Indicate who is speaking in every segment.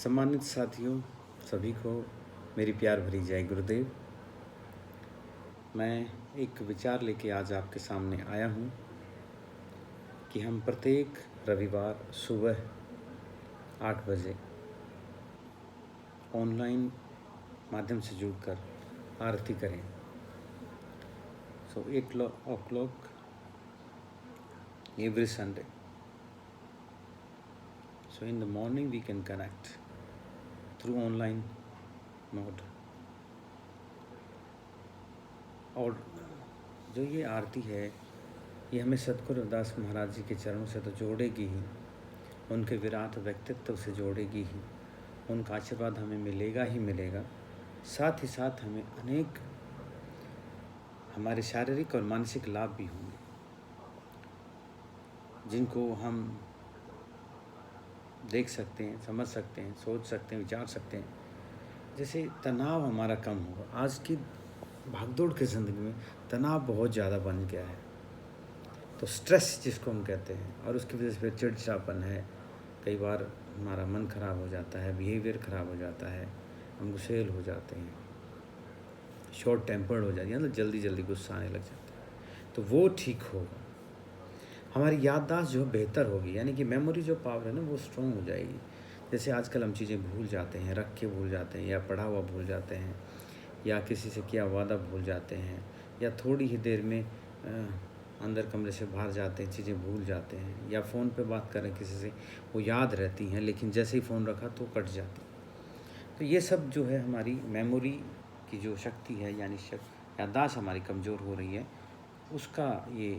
Speaker 1: सम्मानित साथियों, सभी को मेरी प्यार भरी जय गुरुदेव। मैं एक विचार लेके आज आपके सामने आया हूँ कि हम प्रत्येक रविवार सुबह 8 बजे ऑनलाइन माध्यम से जुड़कर आरती करें। 8 o'clock every Sunday. So in the morning we can connect through online mode. और जो ये आरती है ये हमें सतगुरु रविदास महाराज जी के चरणों से तो जोड़ेगी ही, उनके विराट व्यक्तित्व से जोड़ेगी ही, उनका आशीर्वाद हमें मिलेगा ही मिलेगा। साथ ही साथ हमें अनेक हमारे शारीरिक और मानसिक लाभ भी होंगे, जिनको हम देख सकते हैं, समझ सकते हैं, सोच सकते हैं, विचार सकते हैं। जैसे तनाव हमारा कम होगा। आज की भागदौड़ की ज़िंदगी में तनाव बहुत ज़्यादा बन गया है, तो स्ट्रेस जिसको हम कहते हैं, और उसकी वजह से फिर चिड़चिड़ापन है। कई बार हमारा मन खराब हो जाता है, बिहेवियर खराब हो जाता है, हम गुस्सेल हो जाते हैं, शॉर्ट टेम्पर्ड हो जाती है, मतलब जल्दी जल्दी गुस्सा आने लग जाता है। तो वो ठीक होगा, हमारी याददाश्त जो बेहतर होगी, यानी कि मेमोरी जो पावर है ना वो स्ट्रॉन्ग हो जाएगी। जैसे आजकल हम चीज़ें भूल जाते हैं, रख के भूल जाते हैं, या पढ़ा हुआ भूल जाते हैं, या किसी से किया वादा भूल जाते हैं, या थोड़ी ही देर में अंदर कमरे से बाहर जाते हैं, चीज़ें भूल जाते हैं, या फ़ोन पे बात करें किसी से, वो याद रहती हैं लेकिन जैसे ही फ़ोन रखा तो कट जाती। तो ये सब जो है हमारी मेमोरी की जो शक्ति है, यानी याददाश्त हमारी कमज़ोर हो रही है, उसका ये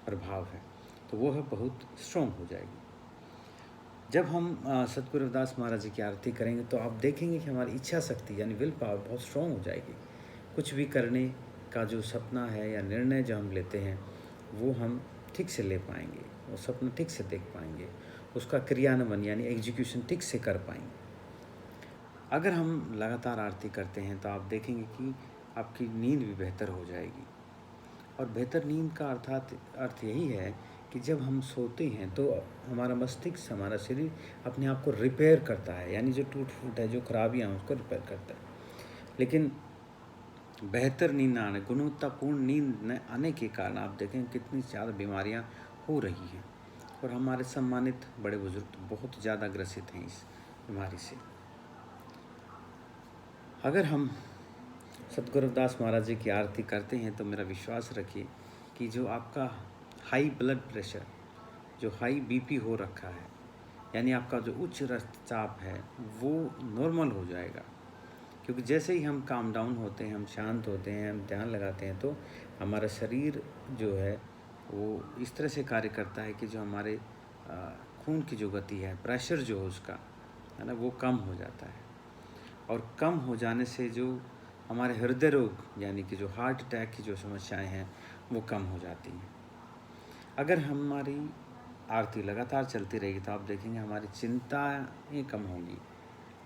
Speaker 1: प्रभाव है। तो वो है बहुत स्ट्रॉन्ग हो जाएगी। जब हम सतगुरु रविदास महाराज जी की आरती करेंगे तो आप देखेंगे कि हमारी इच्छा शक्ति यानी विल पावर बहुत स्ट्रॉन्ग हो जाएगी। कुछ भी करने का जो सपना है या निर्णय जो हम लेते हैं वो हम ठीक से ले पाएंगे, वो सपना ठीक से देख पाएंगे, उसका क्रियान्वयन यानी एग्जीक्यूशन ठीक से कर पाएंगे। अगर हम लगातार आरती करते हैं तो आप देखेंगे कि आपकी नींद भी बेहतर हो जाएगी। और बेहतर नींद का अर्थ यही है कि जब हम सोते हैं तो हमारा मस्तिष्क, हमारा शरीर अपने आप को रिपेयर करता है, यानी जो टूट फूट है, जो खराबियाँ हैं, उसको रिपेयर करता है। लेकिन बेहतर नींद न आने, गुणवत्तापूर्ण नींद न आने के कारण आप देखें कितनी ज़्यादा बीमारियाँ हो रही हैं, और हमारे सम्मानित बड़े बुजुर्ग बहुत ज़्यादा ग्रसित हैं इस बीमारी से। अगर हम सतगुरु रविदास महाराज जी की आरती करते हैं तो मेरा विश्वास रखिए कि जो आपका हाई ब्लड प्रेशर, जो हाई बीपी हो रखा है, यानी आपका जो उच्च रक्तचाप है, वो नॉर्मल हो जाएगा। क्योंकि जैसे ही हम काम डाउन होते हैं, हम शांत होते हैं, हम ध्यान लगाते हैं, तो हमारा शरीर जो है वो इस तरह से कार्य करता है कि जो हमारे खून की जो गति है, प्रेशर जो है उसका, है ना, वो कम हो जाता है। और कम हो जाने से जो हमारे हृदय रोग यानी कि जो हार्ट अटैक की जो समस्याएं हैं वो कम हो जाती हैं। अगर हमारी आरती लगातार चलती रहेगी तो आप देखेंगे हमारी चिंताएं कम होंगी।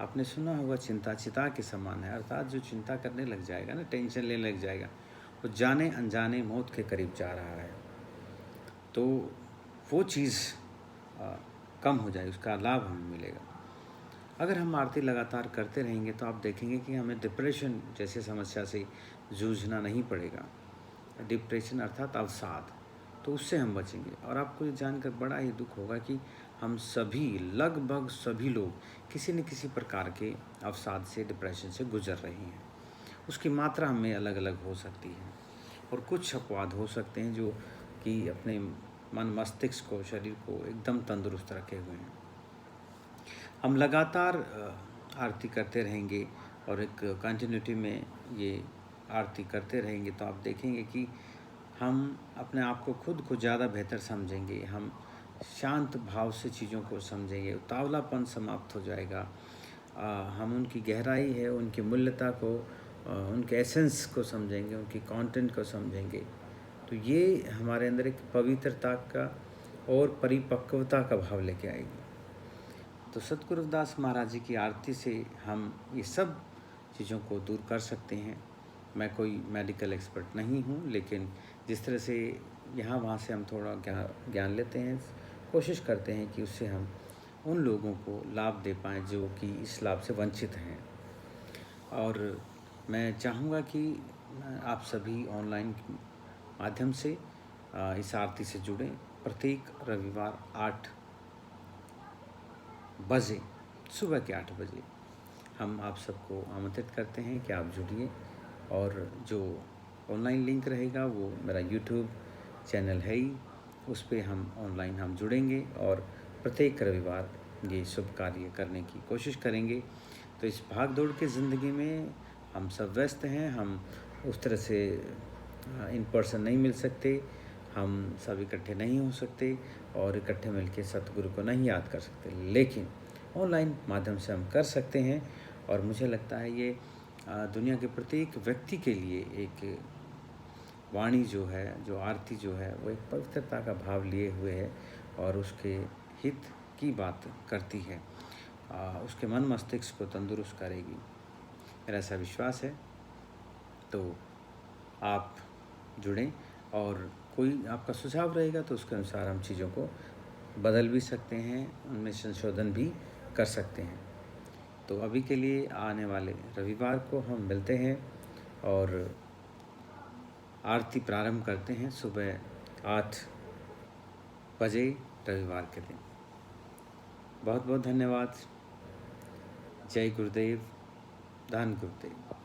Speaker 1: आपने सुना होगा चिंता चिता के समान है, अर्थात जो चिंता करने लग जाएगा ना, टेंशन लेने लग जाएगा, वो जाने अनजाने मौत के करीब जा रहा है। तो वो चीज़ कम हो जाएगी, उसका लाभ हमें मिलेगा। अगर हम आरती लगातार करते रहेंगे तो आप देखेंगे कि हमें डिप्रेशन जैसे समस्या से जूझना नहीं पड़ेगा। डिप्रेशन अर्थात अवसाद, तो उससे हम बचेंगे। और आपको ये जानकर बड़ा ही दुख होगा कि हम सभी, लगभग सभी लोग किसी न किसी प्रकार के अवसाद से, डिप्रेशन से गुजर रहे हैं। उसकी मात्रा हमें अलग अलग हो सकती है, और कुछ अपवाद हो सकते हैं जो कि अपने मन, मस्तिष्क को, शरीर को एकदम तंदुरुस्त रखे हुए हैं। हम लगातार आरती करते रहेंगे और एक कंटिन्यूटी में ये आरती करते रहेंगे तो आप देखेंगे कि हम अपने आप को खुद को ज़्यादा बेहतर समझेंगे, हम शांत भाव से चीज़ों को समझेंगे, उतावलापन समाप्त हो जाएगा। हम उनकी गहराई है, उनकी मूल्यता को, उनके एसेंस को समझेंगे, उनकी कंटेंट को समझेंगे। तो ये हमारे अंदर एक पवित्रता का और परिपक्वता का भाव लेके आएगी। तो सतगुरु रविदास महाराज जी की आरती से हम ये सब चीज़ों को दूर कर सकते हैं। मैं कोई मेडिकल एक्सपर्ट नहीं हूँ, लेकिन जिस तरह से यहाँ वहाँ से हम थोड़ा ज्ञान लेते हैं, कोशिश करते हैं कि उससे हम उन लोगों को लाभ दे पाएँ जो कि इस लाभ से वंचित हैं। और मैं चाहूँगा कि आप सभी ऑनलाइन माध्यम से इस आरती से जुड़ें। प्रत्येक रविवार 8 बजे, सुबह के 8 बजे हम आप सबको आमंत्रित करते हैं कि आप जुड़िए। और जो ऑनलाइन लिंक रहेगा वो मेरा यूट्यूब चैनल है ही, उस पे हम ऑनलाइन हम जुड़ेंगे और प्रत्येक रविवार ये शुभ कार्य करने की कोशिश करेंगे। तो इस भाग दौड़ की ज़िंदगी में हम सब व्यस्त हैं, हम उस तरह से इन पर्सन नहीं मिल सकते, हम सब इकट्ठे नहीं हो सकते और इकट्ठे मिलके सतगुरु को नहीं याद कर सकते, लेकिन ऑनलाइन माध्यम से हम कर सकते हैं। और मुझे लगता है ये दुनिया के प्रत्येक व्यक्ति के लिए एक वाणी जो है, जो आरती जो है, वो एक पवित्रता का भाव लिए हुए है और उसके हित की बात करती है, उसके मन मस्तिष्क को तंदुरुस्त करेगी, मेरा ऐसा विश्वास है। तो आप जुड़ें और कोई आपका सुझाव रहेगा तो उसके अनुसार हम चीज़ों को बदल भी सकते हैं, उनमें संशोधन भी कर सकते हैं। तो अभी के लिए आने वाले रविवार को हम मिलते हैं और आरती प्रारंभ करते हैं सुबह 8 बजे रविवार के दिन। बहुत बहुत धन्यवाद। जय गुरुदेव, धन गुरुदेव।